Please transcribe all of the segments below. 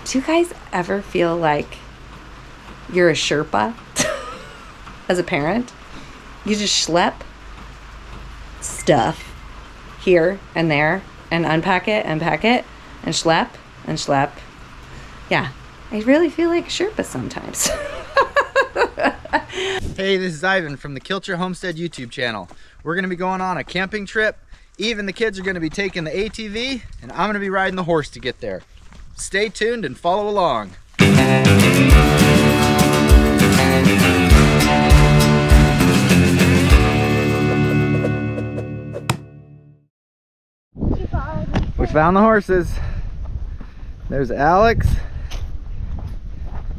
Do you guys ever feel like you're a Sherpa as a parent? You just schlep stuff here and there and unpack it, and schlep and schlep. Yeah, I really feel like a Sherpa sometimes. Hey, this is Ivan from the Kilcher Homestead YouTube channel. We're going to be going on a camping trip. Eve and the kids are going to be taking the ATV, and I'm going to be riding the horse to get there. Stay tuned and follow along. We found the horses. There's Alex,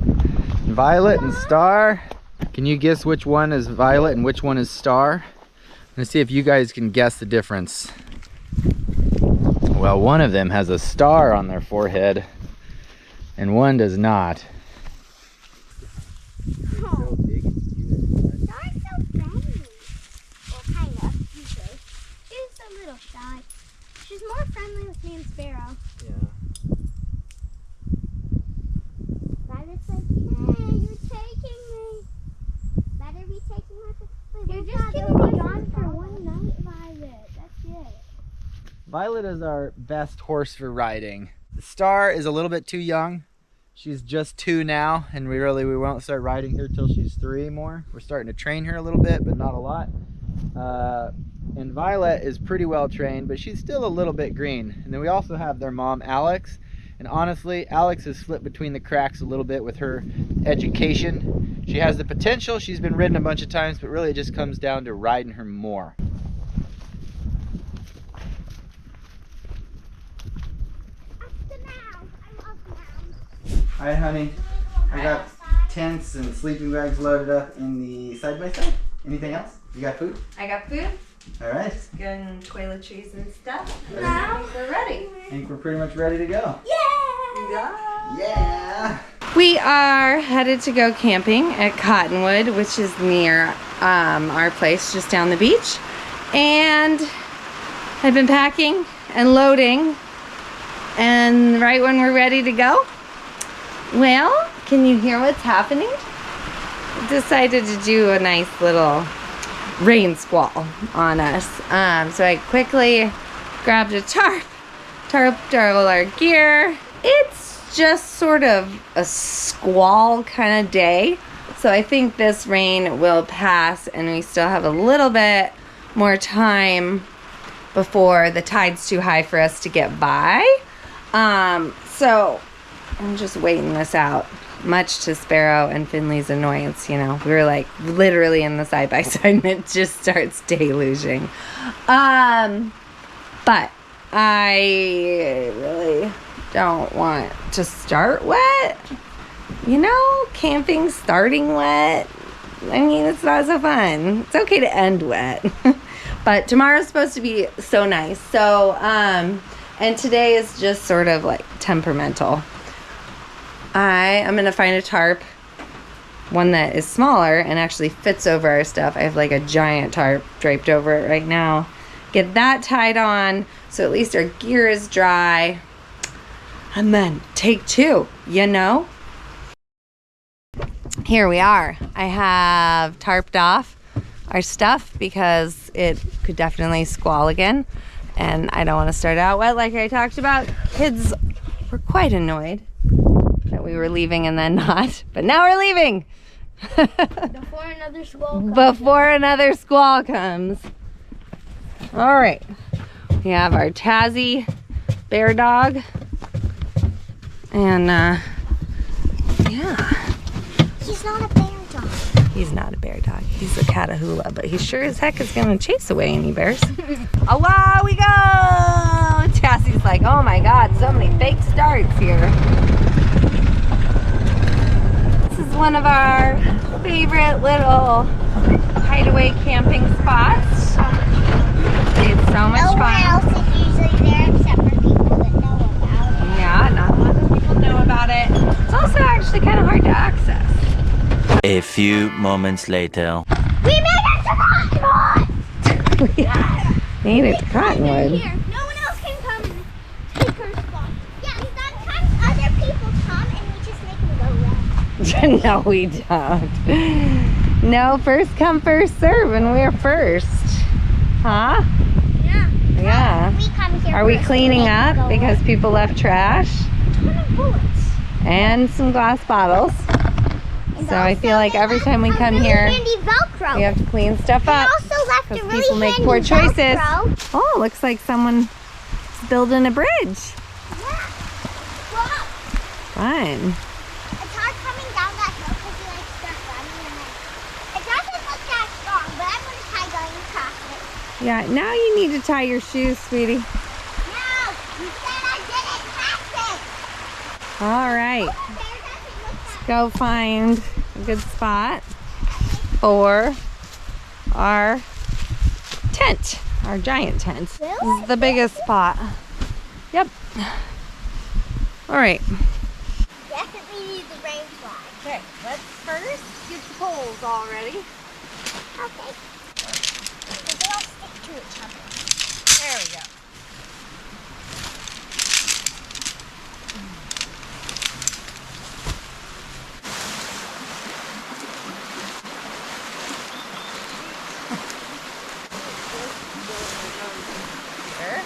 Violet, and Star. Can you guess which one is Violet and which one is Star? Let's see if you guys can guess the difference. Well, one of them has a star on their forehead and one does not. So big and cute. Star's so friendly. Well, kind of, usually. She's a little shy. She's more friendly with me and Sparrow. Yeah. Violet's like, hey, you're taking me. Better be taking my foot. You're just gonna be gone for one night, Violet. That's it. Violet is our best horse for riding. Star is a little bit too young. She's just 2 now, and we won't start riding her till she's 3 more. We're starting to train her a little bit, but not a lot. And Violet is pretty well trained, but she's still a little bit green. And then we also have their mom, Alex. And honestly, Alex has slipped between the cracks a little bit with her education. She has the potential, she's been ridden a bunch of times, but really it just comes down to riding her more. Alright, honey, I got tents and sleeping bags loaded up in the side-by-side. Anything else? You got food? I got food. Alright. Good toiletries and stuff. Now we're ready. I think we're pretty much ready to go. Yeah! Yeah! We are headed to go camping at Cottonwood, which is near our place just down the beach. And I've been packing and loading, and right when we're ready to go, well, can you hear what's happening? Decided to do a nice little rain squall on us. So I quickly grabbed a tarped all our gear. It's just sort of a squall kind of day. So I think this rain will pass and we still have a little bit more time before the tide's too high for us to get by. So I'm just waiting this out, much to Sparrow and Finley's annoyance. You know, we were like literally in the side-by-side and it just starts deluging. But I really don't want to start wet. You know, camping starting wet, I mean, it's not so fun. It's okay to end wet. But tomorrow's supposed to be so nice. So, and today is just sort of like temperamental. I am going to find a tarp, one that is smaller and actually fits over our stuff. I have like a giant tarp draped over it right now. Get that tied on so at least our gear is dry. And then take 2, you know? Here we are. I have tarped off our stuff because it could definitely squall again. And I don't want to start out wet like I talked about. Kids were quite annoyed that we were leaving and then not, but now we're leaving. Before another squall comes. Before another squall comes. All right, we have our Tassie bear dog, and yeah. He's not a bear dog. He's not a bear dog. He's a Catahoula, but he sure as heck is gonna chase away any bears. Away we go! Tassie's like, oh my God, so many fake starts here. This is one of our favorite little hideaway camping spots. It's so much fun. No one else is usually there except for people that know about it. Yeah, not a lot of people know about it. It's also actually kind of hard to access. A few moments later. We made it to Cottonwood! Made it to Cottonwood. Here. No one else can come and take her spot. Yeah, sometimes other people come No, we don't. No, first come, first serve, and we're first. Huh? Yeah. Yeah. We come here Are we first, cleaning and up we go because people left trash on. Ton of bullets. and some glass bottles? And So I feel like every time we come really here, handy Velcro. we have to clean stuff They up also left a because really people make handy poor choices. Velcro. Oh, looks like someone's building a bridge. Yeah. Whoa. Fun. It's hard coming down that hill because you like start running and then it doesn't look that strong, but I'm gonna try going across it. Yeah, now you need to tie your shoes, sweetie. No, you said I didn't pass it. All right, There doesn't look that. go find a good spot for our tent, our giant tent. This is the biggest spot. Yep. All right. Definitely need the rain flag. Okay, let's first get the poles all ready. Okay. Because they all stick to each other. There we go. Here.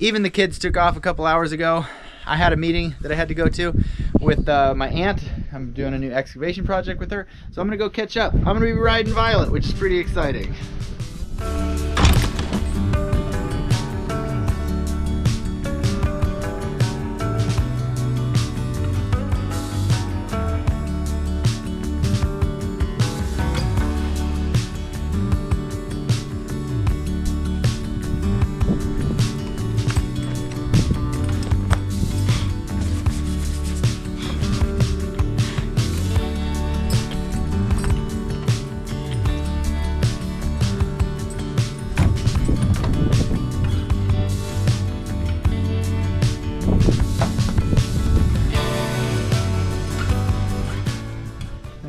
Even the kids took off a couple hours ago. I had a meeting that I had to go to with my aunt. I'm doing a new excavation project with her, so I'm gonna go catch up. I'm gonna be riding Violet, which is pretty exciting.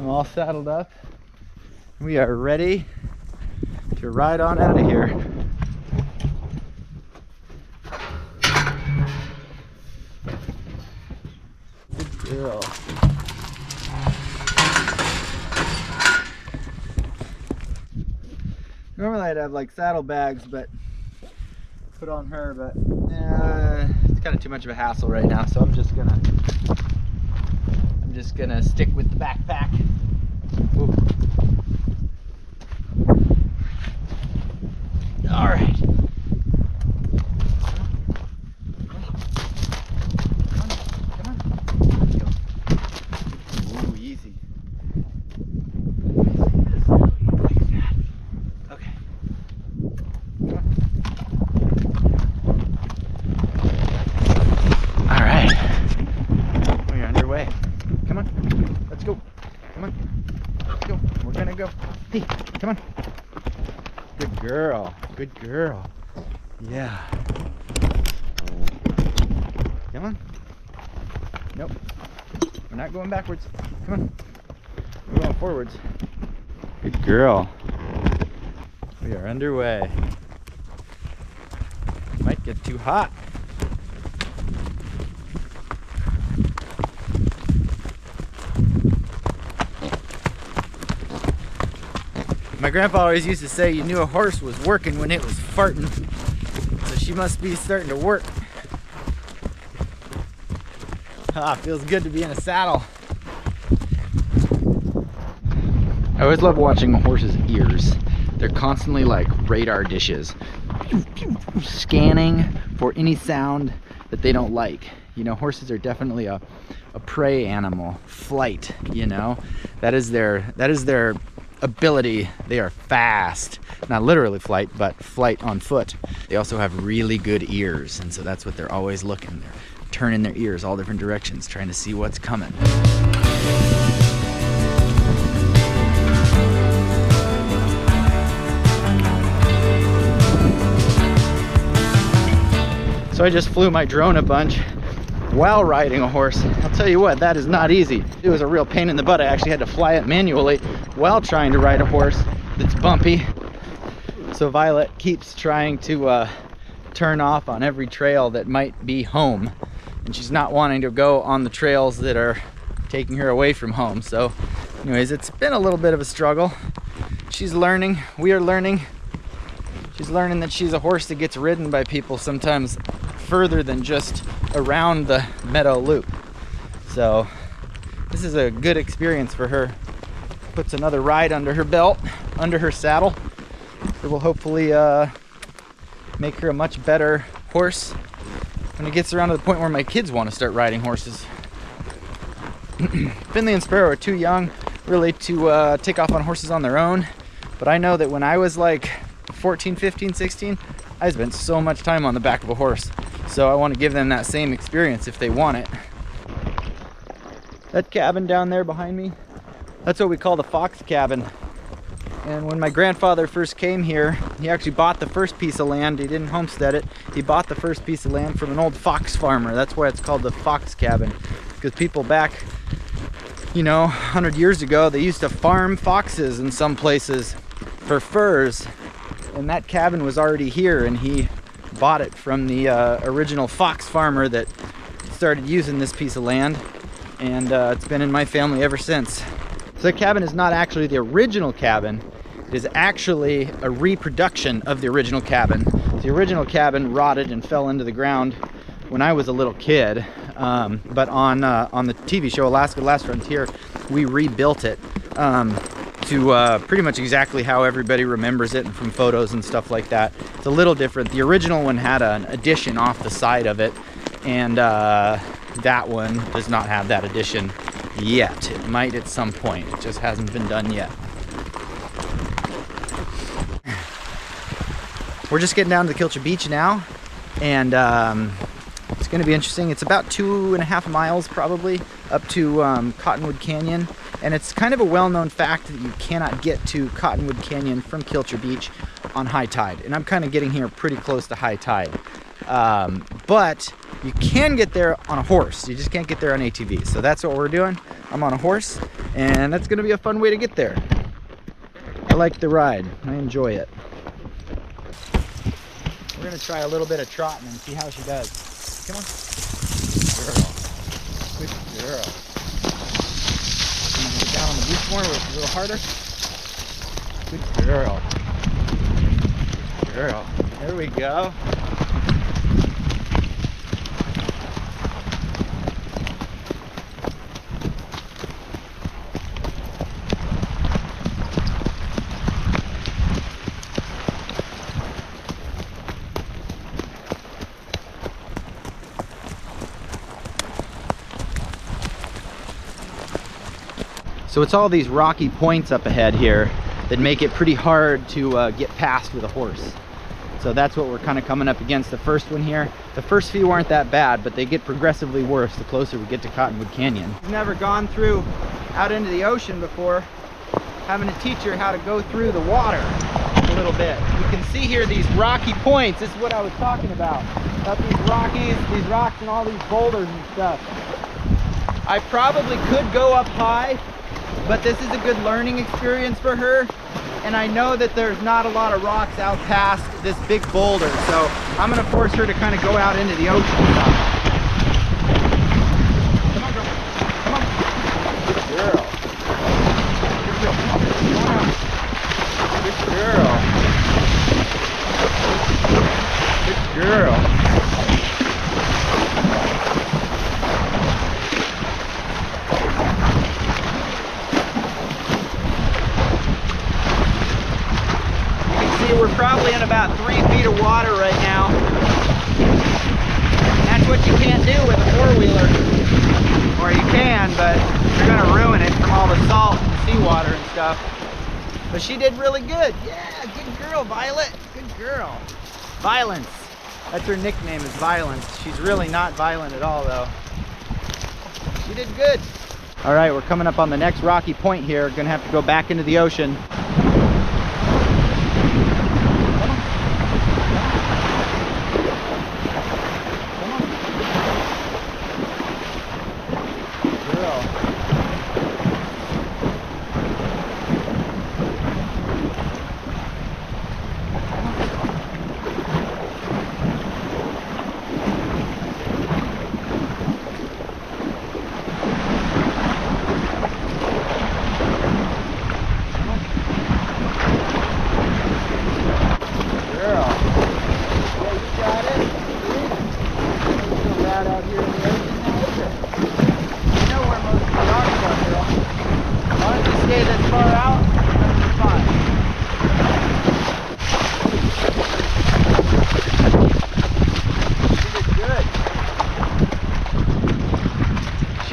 All saddled up. We are ready to ride on out of here. Good girl. Normally I'd have like saddlebags, but put on her, but it's kind of too much of a hassle right now, so I'm just gonna stick with the backpack. Ooh. All right. Come on. Let's go. Ooh, easy. Okay. Come on. All right. We're underway. Come on. Let's go. Come on. Let's go. We're gonna go. Hey, come on. Good girl. Good girl. Yeah. Come on. Nope. We're not going backwards. Come on. We're going forwards. Good girl. We are underway. Might get too hot. My grandpa always used to say you knew a horse was working when it was farting. So she must be starting to work. Ah, feels good to be in a saddle. I always love watching a horse's ears. They're constantly like radar dishes, scanning for any sound that they don't like. You know, horses are definitely a prey animal. Flight, you know, that is their ability. They are fast, not literally flight, but flight on foot. They also have really good ears, and so that's what they're always looking. They're turning their ears all different directions, trying to see what's coming. So I just flew my drone a bunch while riding a horse. I'll tell you what, that is not easy. It was a real pain in the butt. I actually had to fly it manually while trying to ride a horse that's bumpy. So Violet keeps trying to turn off on every trail that might be home, and she's not wanting to go on the trails that are taking her away from home. So anyways, it's been a little bit of a struggle. She's learning, we are learning. She's learning that she's a horse that gets ridden by people sometimes further than just around the meadow loop. So this is a good experience for her. Puts another ride under her belt, under her saddle. It will hopefully make her a much better horse when it gets around to the point where my kids want to start riding horses. Finley and Sparrow are too young really to take off on horses on their own, but I know that when I was like 14, 15, 16, I spent so much time on the back of a horse, so I want to give them that same experience if they want it. That cabin down there behind me, that's what we call the fox cabin. And when my grandfather first came here, he actually bought the first piece of land. He didn't homestead it. He bought the first piece of land from an old fox farmer. That's why it's called the fox cabin. Because people back, you know, 100 years ago, they used to farm foxes in some places for furs. And that cabin was already here, and he bought it from the original fox farmer that started using this piece of land. And it's been in my family ever since. So the cabin is not actually the original cabin. It is actually a reproduction of the original cabin. The original cabin rotted and fell into the ground when I was a little kid. But on the TV show Alaska Last Frontier, we rebuilt it to pretty much exactly how everybody remembers it, and from photos and stuff like that. It's a little different. The original one had an addition off the side of it, and that one does not have that addition yet. It might at some point. It just hasn't been done yet. We're just getting down to the Kilcher Beach now, and it's going to be interesting. It's about 2.5 miles probably up to Cottonwood Canyon, and it's kind of a well-known fact that you cannot get to Cottonwood Canyon from Kilcher Beach on high tide, and I'm kind of getting here pretty close to high tide. But you can get there on a horse. You just can't get there on ATVs. So that's what we're doing. I'm on a horse, and that's going to be a fun way to get there. I like the ride. I enjoy it. We're going to try a little bit of trotting and see how she does. Come on. Good girl. Can you get down on the beach more where it's a little harder? Good girl. Good girl. There we go. So it's all these rocky points up ahead here that make it pretty hard to get past with a horse. So that's what we're kind of coming up against. The first one here, the first few aren't that bad, but they get progressively worse the closer we get to Cottonwood Canyon. I've never gone through out into the ocean before, having to teach her how to go through the water a little bit. You can see here these rocky points. This is what I was talking about these rockies, these rocks, and all these boulders and stuff. I probably could go up high, but this is a good learning experience for her, and I know that there's not a lot of rocks out past this big boulder, so I'm going to force her to kind of go out into the ocean. Come on, girl. Come on. Good girl. Good girl. Come on. Come on. Good girl. Good girl. We're probably in about 3 feet of water right now. That's what you can't do with a four-wheeler. Or you can, but you're going to ruin it from all the salt and seawater and stuff. But she did really good. Yeah, good girl, Violet. Good girl. Violence. That's her nickname, is Violence. She's really not violent at all, though. She did good. All right, we're coming up on the next rocky point here. Going to have to go back into the ocean.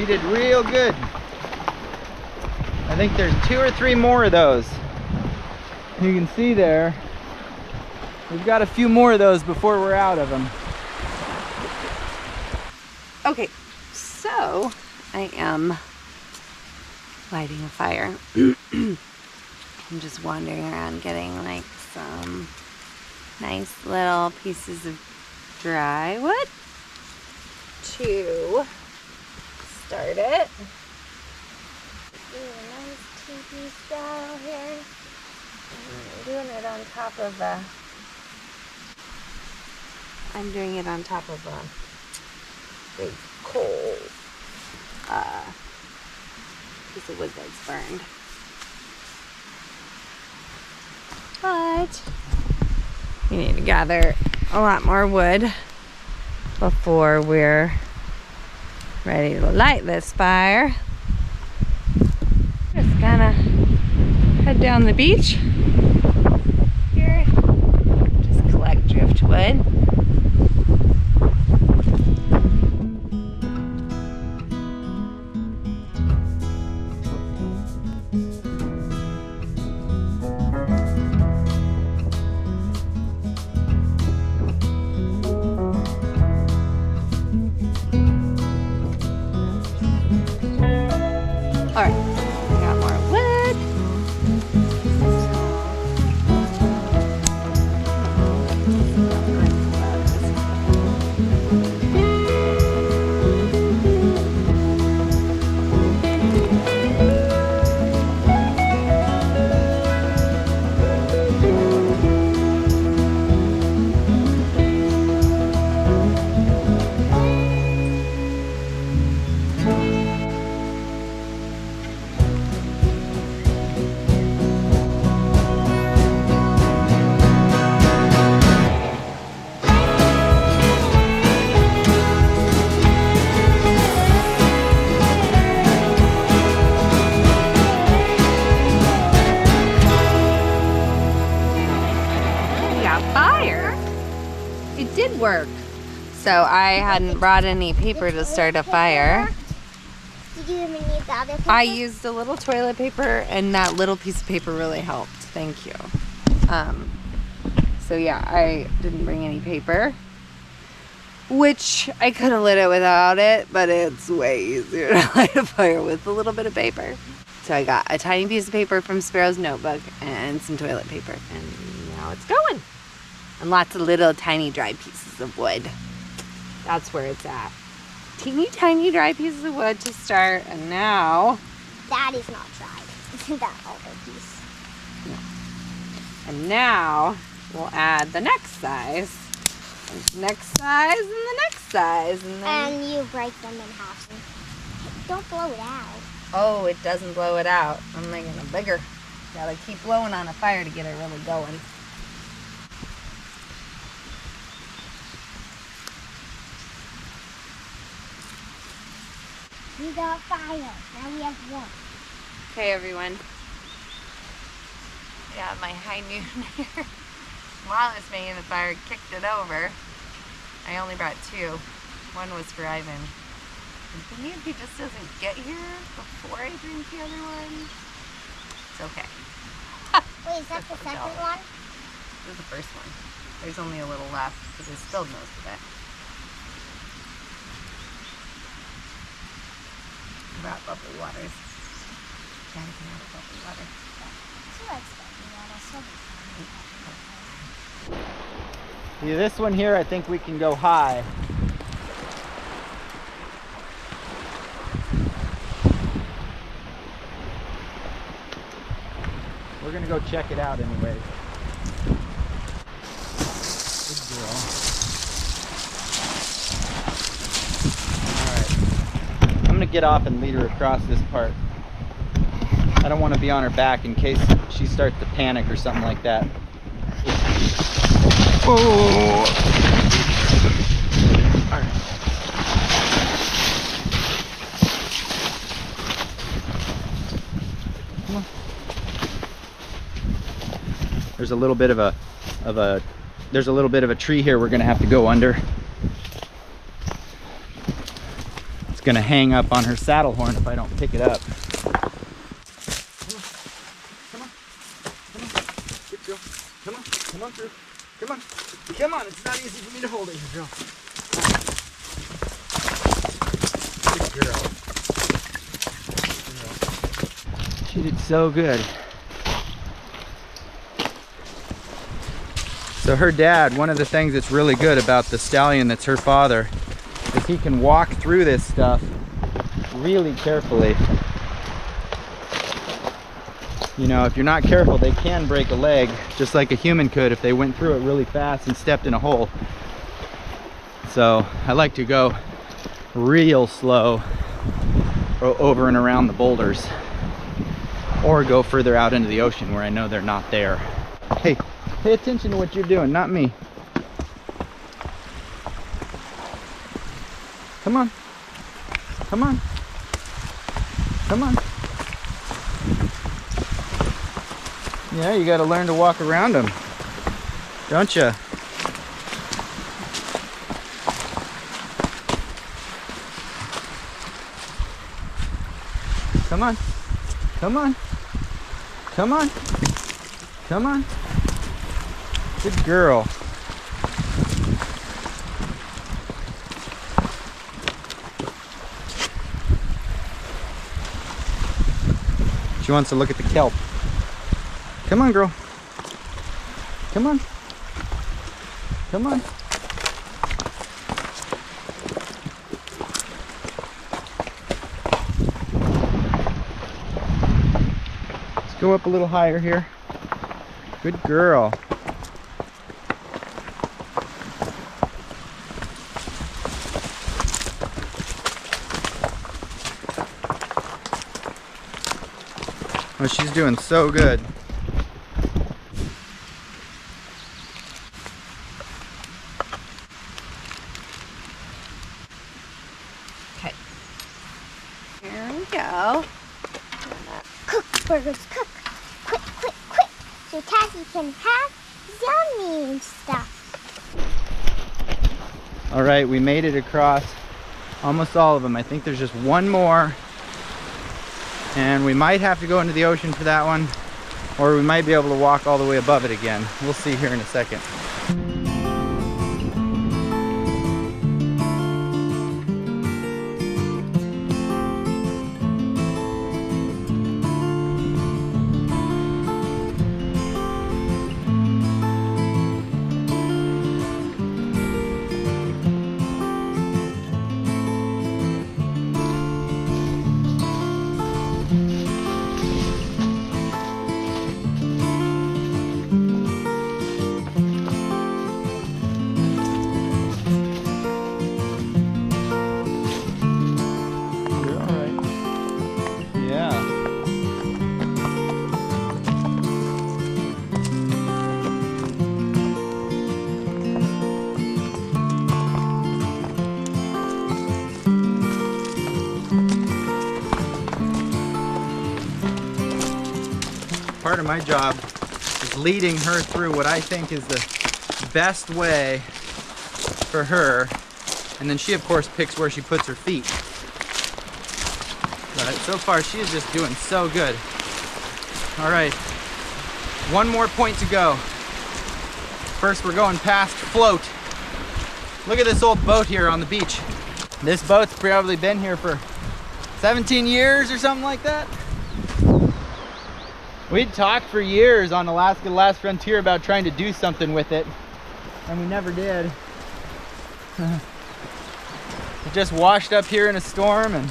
did real good. I think there's 2 or 3 more of those. You can see there, we've got a few more of those before we're out of them. Okay, so I am lighting a fire. I'm just wandering around getting like some nice little pieces of dry wood to start it. Nice teepee style here. I'm doing it on top of a. I'm doing it on top of a big coal piece of wood that's burned. But we need to gather a lot more wood before we're ready to light this fire. Just gonna head down the beach here, just collect driftwood. All right, we got more wood. It did work. So I hadn't brought any paper to start a fire. Did you even need the other paper? I used a little toilet paper, and that little piece of paper really helped. Thank you. So yeah, I didn't bring any paper, which I could have lit it without it, but it's way easier to light a fire with a little bit of paper. So I got a tiny piece of paper from Sparrow's notebook and some toilet paper, and now it's going. And lots of little tiny dry pieces of wood. That's where it's at. Teeny tiny dry pieces of wood to start, and now... That is not dried. Isn't that all the piece? No. And now we'll add the next size. And the next size, and the next size. And then... And you break them in half. Don't blow it out. Oh, it doesn't blow it out. I'm making it bigger. Gotta keep blowing on a fire to get it really going. We got fire. Now we have one. Okay, everyone. Yeah, my high noon here. While I was making the fire, kicked it over. I only brought 2. One was for Eivin. I think if he just doesn't get here before I drink the other one, it's okay. Wait, is that the second one? This is the first one. There's only a little left because I spilled most of it. About bubbly waters. Can't even have bubbly water. She likes bubbly water. So See, this one here, I think we can go high. We're gonna go check it out anyways. Good girl. Alright. I'm gonna get off and lead her across this part. I don't want to be on her back in case she starts to panic or something like that. Whoa! Alright. Come on. There's a little bit of a tree here we're gonna have to go under. Let's gonna hang up on her saddle horn if I don't pick it up. Come on through. Come on. Come on. It's not easy for me to hold it, girl. Good girl. Good girl. She did so good. So her dad, one of the things that's really good about the stallion that's her father, is he can walk through this stuff really carefully. You know, if you're not careful, they can break a leg, just like a human could if they went through it really fast and stepped in a hole. So I like to go real slow over and around the boulders, or go further out into the ocean where I know they're not there. Hey, pay attention to what you're doing, not me. Come on. Come on. Come on. Yeah, you got to learn to walk around them, don't you? Come on. Come on. Come on. Come on. Good girl. She wants to look at the kelp. Come on, girl. Come on. Come on. Let's go up a little higher here. Good girl. Oh, she's doing so good. Okay. Here we go. Cook, burgers, cook. Quick, quick, quick. So Cassie can have yummy and stuff. All right, we made it across almost all of them. I think there's just one more. And we might have to go into the ocean for that one, or we might be able to walk all the way above it again. We'll see here in a second. Part of my job is leading her through what I think is the best way for her, and then she of course picks where she puts her feet. But so far she is just doing so good. All right, one more point to go. First we're going past float. Look at this old boat here on the beach. This boat's probably been here for 17 years or something like that. We'd talked for years on Alaska: The Last Frontier about trying to do something with it, and we never did. It just washed up here in a storm, and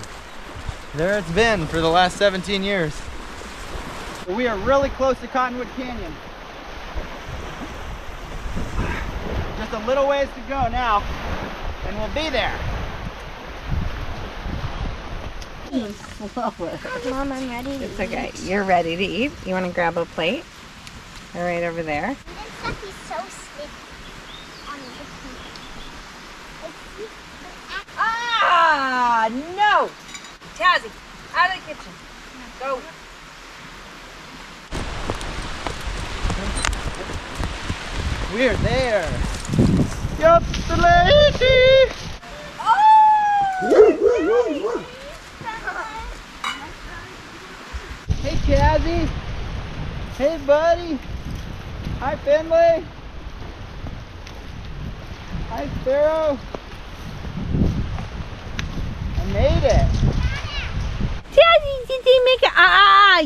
there it's been for the last 17 years. We are really close to Cottonwood Canyon. Just a little ways to go now, and we'll be there. Slower. Mom, I'm ready to It's okay. You're ready to eat. You want to grab a plate? They're right over there. And this stuff is so sticky on this. Ah, no! Tazzy, out of the kitchen. Go. We're there. Yup, the lady. Oh! Hey, Kazzy. Hey, buddy. Hi, Finley. Hi, Sparrow. I made it. Daddy, did they make it?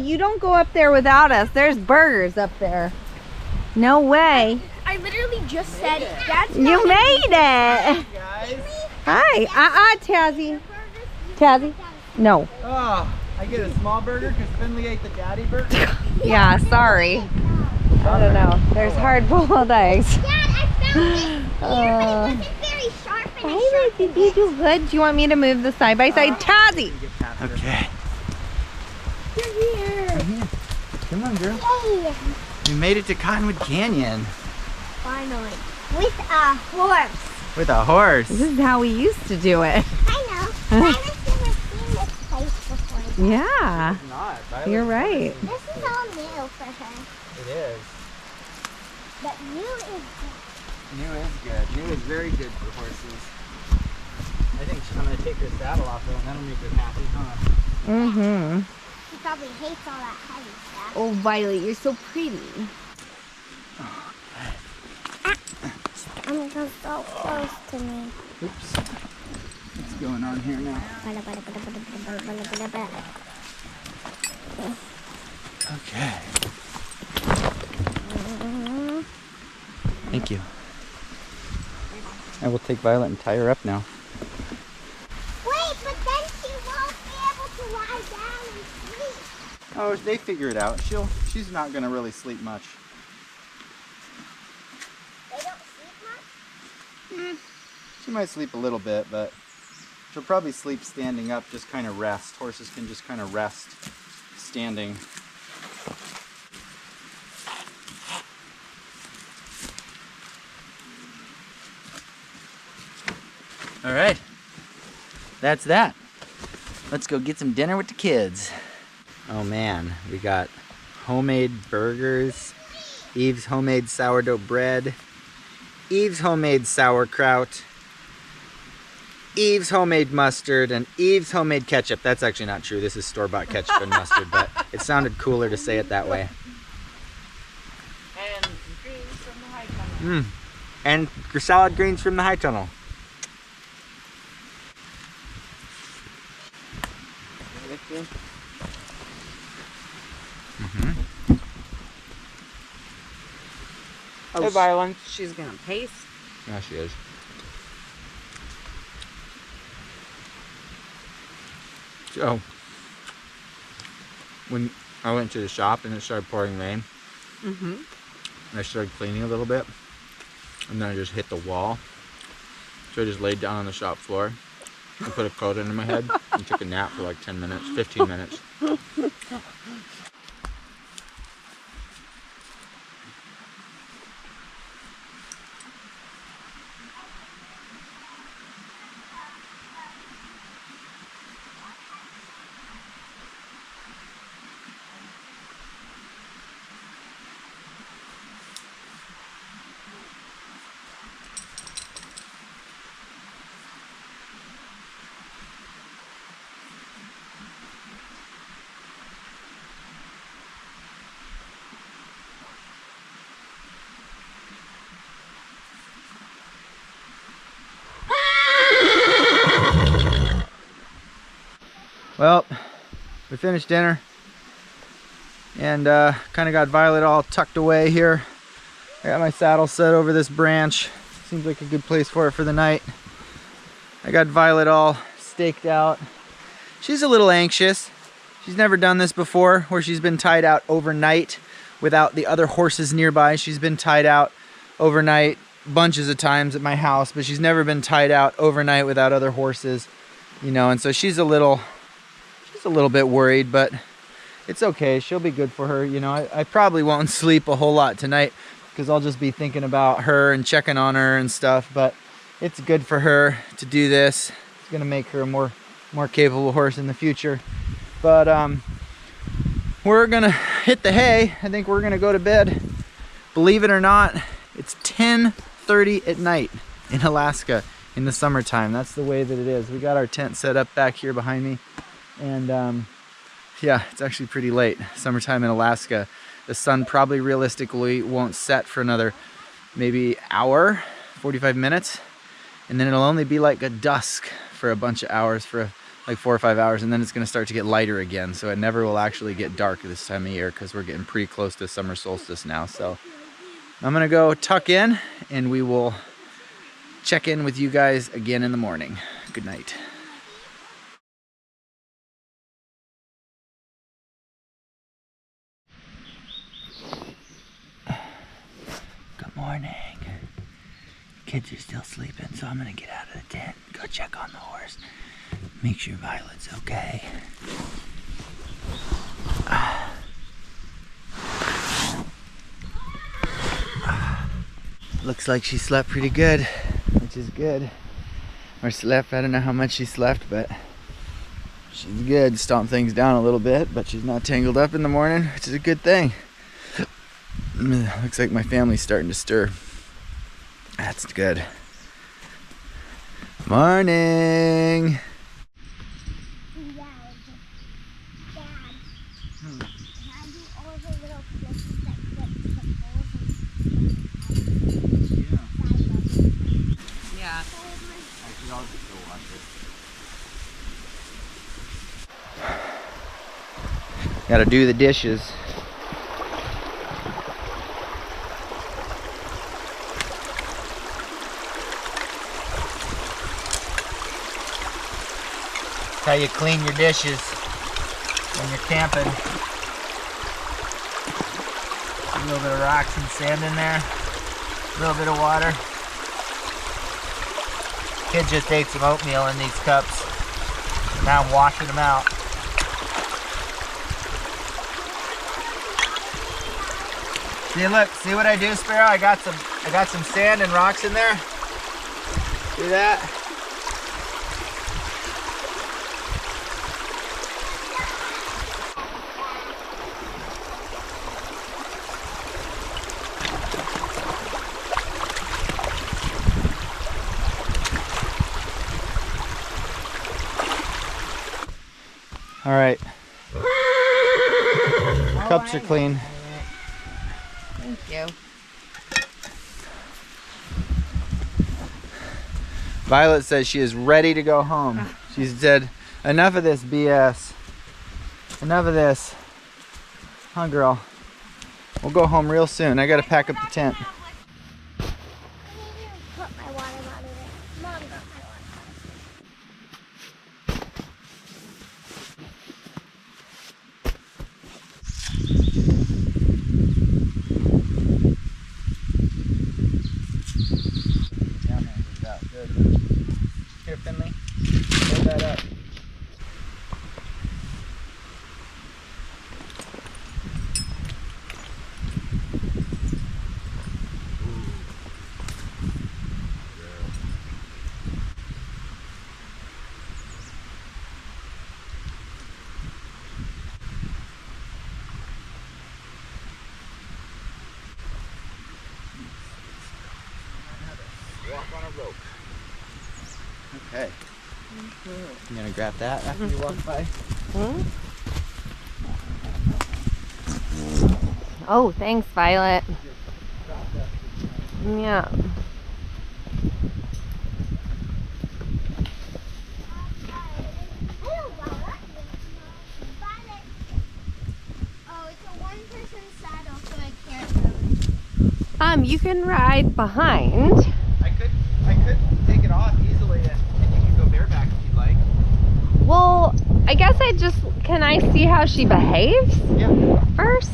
You don't go up there without us. There's burgers up there. No way. I literally just said that's You made it. Guys. Hi. Tazzy. Tazzy. No. Oh, I get a small burger because Finley ate the daddy burger. Yeah, sorry. I don't know. There's hard-boiled eggs. Dad, I found this here, but it wasn't very sharp and Violet, did you do good? Do you want me to move the side-by-side? Tazzy! Okay. You're here. Come on, girl. Yay! We made it to Cottonwood Canyon Finally. With a horse. with a horse. This is how we used to do it. I know. I haven't never seen this place before. Yeah, It's not. you're right. This is all new for her. It is. But new is New is good. New is very good for horses. I think I'm going to take her saddle off though, and that'll make her happy, huh? Mm-hmm. she probably hates all that heavy stuff. Oh, Violet, you're so pretty. I'm so close to me. Oops. What's going on here now? Okay. Thank you. I will take Violet and tie her up now. Wait, but then she won't be able to lie down and sleep. Oh, they figure it out. She's not going to really sleep much. They don't sleep much? She might sleep a little bit, but she'll probably sleep standing up, just kind of rest. Horses can just kind of rest standing. All right, that's that. Let's go get some dinner with the kids. Oh man, we got homemade burgers, Eve's homemade sourdough bread, Eve's homemade sauerkraut, Eve's homemade mustard, and Eve's homemade ketchup. That's actually not true. This is store-bought ketchup and mustard, but it sounded cooler to say it that way. And greens from the high tunnel. And salad greens from the high tunnel. Oh, violence. She's gonna pace. Yeah, she is. So, when I went to the shop and it started pouring rain, and I started cleaning a little bit, and then I just hit the wall. So I just laid down on the shop floor and put a coat under my head and took a nap for like 10 minutes, 15 minutes. Well, we finished dinner and kind of got Violet all tucked away here. I got my saddle set over this branch. Seems like a good place for it for the night. I got Violet all staked out. She's a little anxious. She's never done this before, where she's been tied out overnight without the other horses nearby. She's been tied out overnight bunches of times at my house, but she's never been tied out overnight without other horses, you know, and so she's a little bit worried, but it's okay. She'll be good for her. You know, I probably won't sleep a whole lot tonight because I'll just be thinking about her and checking on her and stuff, but it's good for her to do this. It's going to make her a more capable horse in the future. But we're going to hit the hay. I think we're going to go to bed. Believe it or not, it's 10:30 at night in Alaska, in the summertime. That's the way that it is. We got our tent set up back here behind me, and yeah, it's actually pretty late. Summertime in Alaska. The sun probably realistically won't set for another maybe hour, 45 minutes, and then it'll only be like a dusk for a bunch of hours, for like 4 or 5 hours, and then it's going to start to get lighter again. So it never will actually get dark this time of year because we're getting pretty close to summer solstice now. So I'm going to go tuck in, and we will check in with you guys again in the morning. Good night. Good morning. Kids are still sleeping, so I'm gonna get out of the tent, go check on the horse, make sure Violet's okay. Looks like she slept pretty good, which is good. Or slept, I don't know how much she slept, but she's good. Stomped things down a little bit, but she's not tangled up in the morning, which is a good thing. Looks like my family's starting to stir. That's good. Morning! Yeah. I'll just go watch it. Gotta do the dishes. How you clean your dishes when you're camping. A little bit of rocks and sand in there, a little bit of water. Kid just ate some oatmeal in these cups. Now I'm washing them out. See, look, see what I do, Sparrow? I got some sand and rocks in there. See that? All right. Cups are clean. Thank you. Violet says she is ready to go home. She said, enough of this BS. Enough of this. Huh, girl? We'll go home real soon. I gotta pack up the tent. Here, Finley, hold that up. Walk on a rope. Okay. You gonna grab that after you walk by? Oh, thanks, Violet. Yeah. Oh, it's a one-person saddle, so I can't really. You can ride behind. I could take it off easily and you can go bareback if you'd like. Well, I guess can I see how she behaves Yeah. first?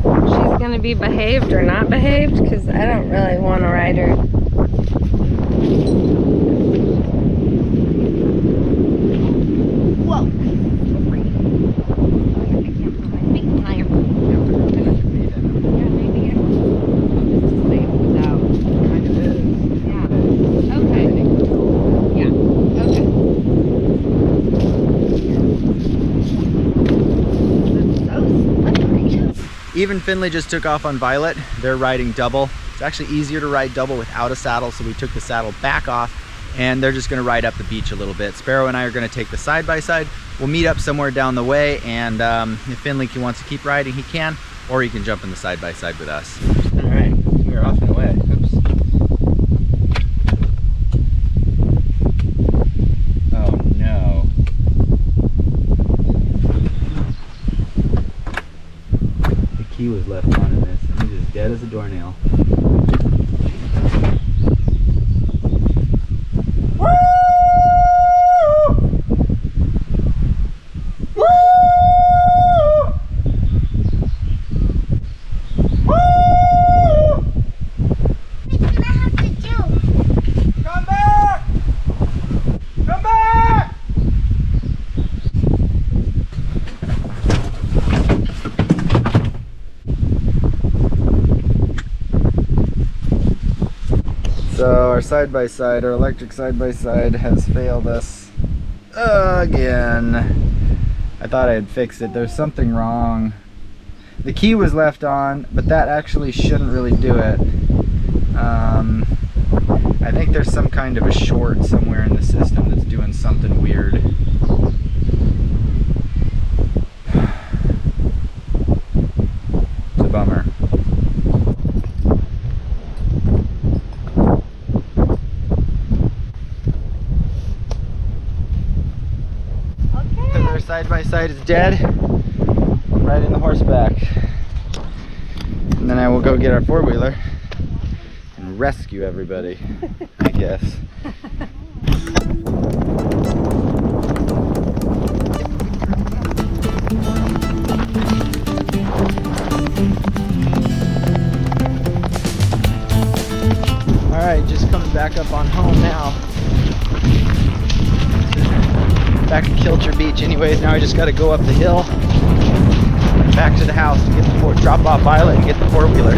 She's gonna be behaved or not behaved, because I don't really want to ride her. Whoa. I can't put my feet higher. Yeah, maybe it's safe without. Kind of is. Yeah. Okay. Yeah. Okay. That's so slippery. Eve and Finley just took off on Violet. They're riding double. It's actually easier to ride double without a saddle, so we took the saddle back off and they're just gonna ride up the beach a little bit. Sparrow and I are gonna take the side-by-side. We'll meet up somewhere down the way, and if Finley wants to keep riding, he can, or he can jump in the side-by-side with us. All right, we are off and away. Oops. Oh no. The key was left on in this, and it is dead as a doornail. So our side-by-side, our electric side-by-side has failed us again. I thought I had fixed it. There's something wrong. The key was left on, but that actually shouldn't really do it. I think there's some kind of a short somewhere in the system that's doing something weird. It's a bummer. Side-by-side is dead. I'm riding the horseback. And then I will go get our four-wheeler and rescue everybody, I guess. Alright, just coming back up on home now. Back at Kilcher Beach anyways. Now I just got to go up the hill back to the house to get the drop off Violet and get the four-wheeler.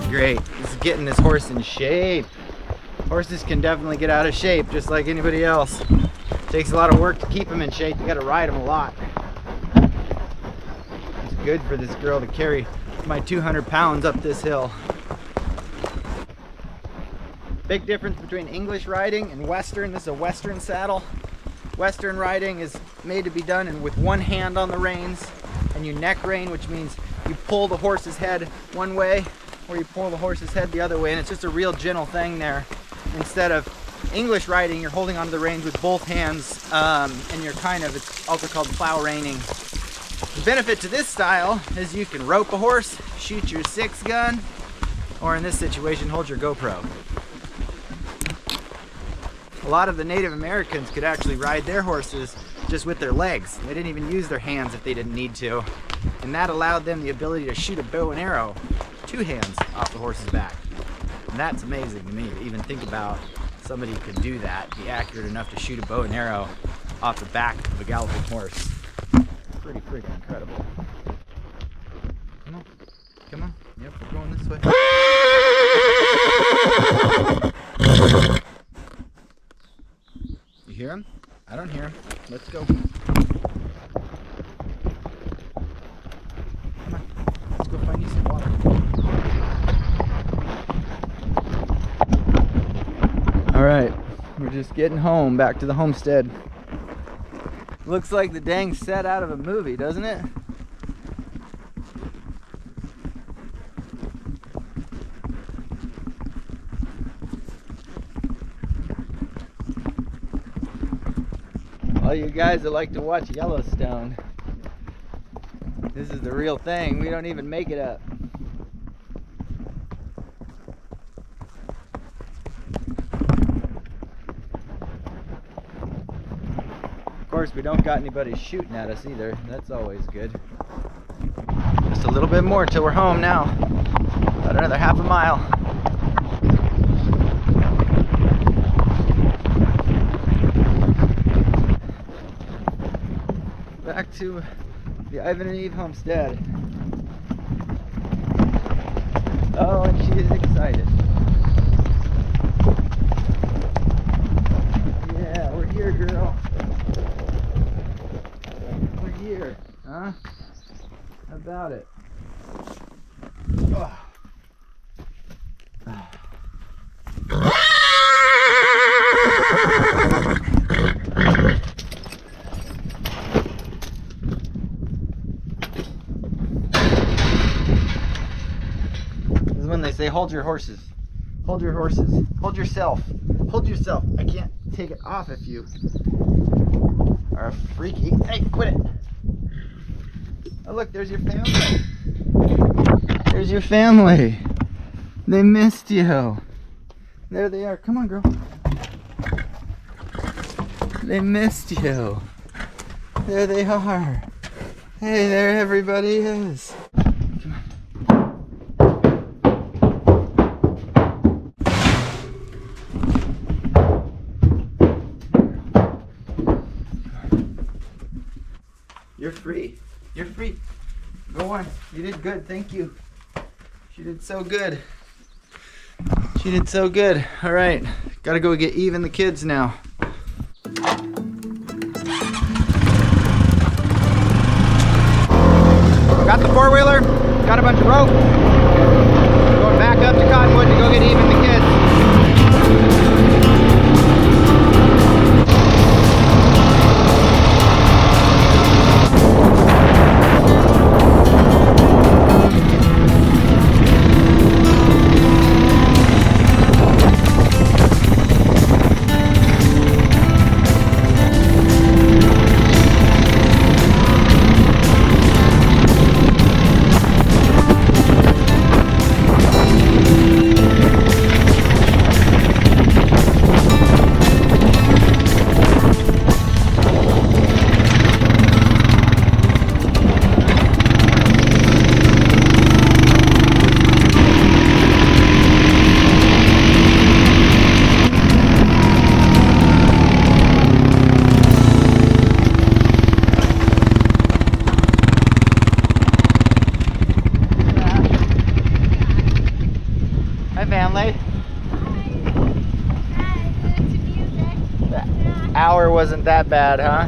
Great. This is getting this horse in shape. Horses can definitely get out of shape just like anybody else. It takes a lot of work to keep them in shape. You got to ride them a lot. It's good for this girl to carry my 200 pounds up this hill. Big difference between English riding and Western. This is a Western saddle. Western riding is made to be done with one hand on the reins, and you neck rein, which means you pull the horse's head one way or you pull the horse's head the other way, and it's just a real gentle thing there. Instead of English riding, you're holding onto the reins with both hands, and you're it's also called plow reining. The benefit to this style is you can rope a horse, shoot your 6-gun, or in this situation, hold your GoPro. A lot of the Native Americans could actually ride their horses just with their legs. They didn't even use their hands if they didn't need to. And that allowed them the ability to shoot a bow and arrow, 2 hands, off the horse's back. And that's amazing to me to even think about somebody could do that, be accurate enough to shoot a bow and arrow off the back of a galloping horse. Pretty freaking incredible. Come on, come on. Yep, we're going this way. You hear him? I don't hear him. Let's go. Come on, let's go find you some water. All right, we're just getting home, back to the homestead. Looks like the dang set out of a movie, doesn't it? All you guys that like to watch Yellowstone, this is the real thing. We don't even make it up. Of course, we don't got anybody shooting at us either. That's always good. Just a little bit more till we're home now. About another half a mile. Back to The Eivin and Eve Homestead. Oh, and she is excited. Yeah, we're here, girl. We're here, huh? How about it? Oh. This is when they say hold your horses. Hold your horses. Hold yourself. Hold yourself. I can't take it off if you are a freaky. Hey, quit it. Oh look, there's your family. There's your family. They missed you. There they are. Come on, girl. They missed you. There they are. Hey, there everybody is. Come on. You're free. You're free. Go on. You did good. Thank you. She did so good. She did so good. All right. Gotta go get Eve and the kids now. Got the four-wheeler. Got a bunch of rope. Going back up to Cottonwood to go get Eve and the kids. Hour wasn't that bad, huh?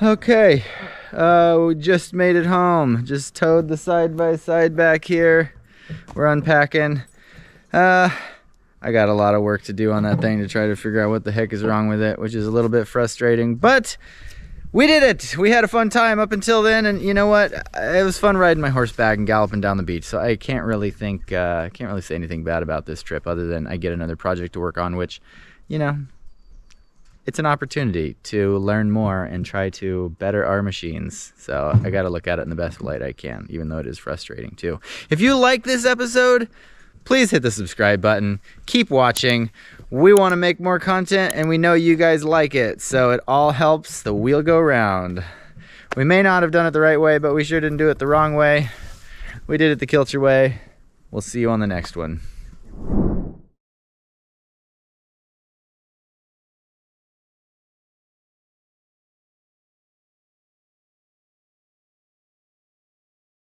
Okay, we just made it home. Just towed the side-by-side back here. We're unpacking. I got a lot of work to do on that thing to try to figure out what the heck is wrong with it, which is a little bit frustrating, but we did it. We had a fun time up until then, and you know what? It was fun riding my horseback and galloping down the beach, so I can't really think, can't really say anything bad about this trip other than I get another project to work on, which, you know, it's an opportunity to learn more and try to better our machines. So I got to look at it in the best light I can, even though it is frustrating too. If you like this episode, please hit the subscribe button. Keep watching. We want to make more content and we know you guys like it. So it all helps the wheel go round. We may not have done it the right way, but we sure didn't do it the wrong way. We did it the Kilcher way. We'll see you on the next one.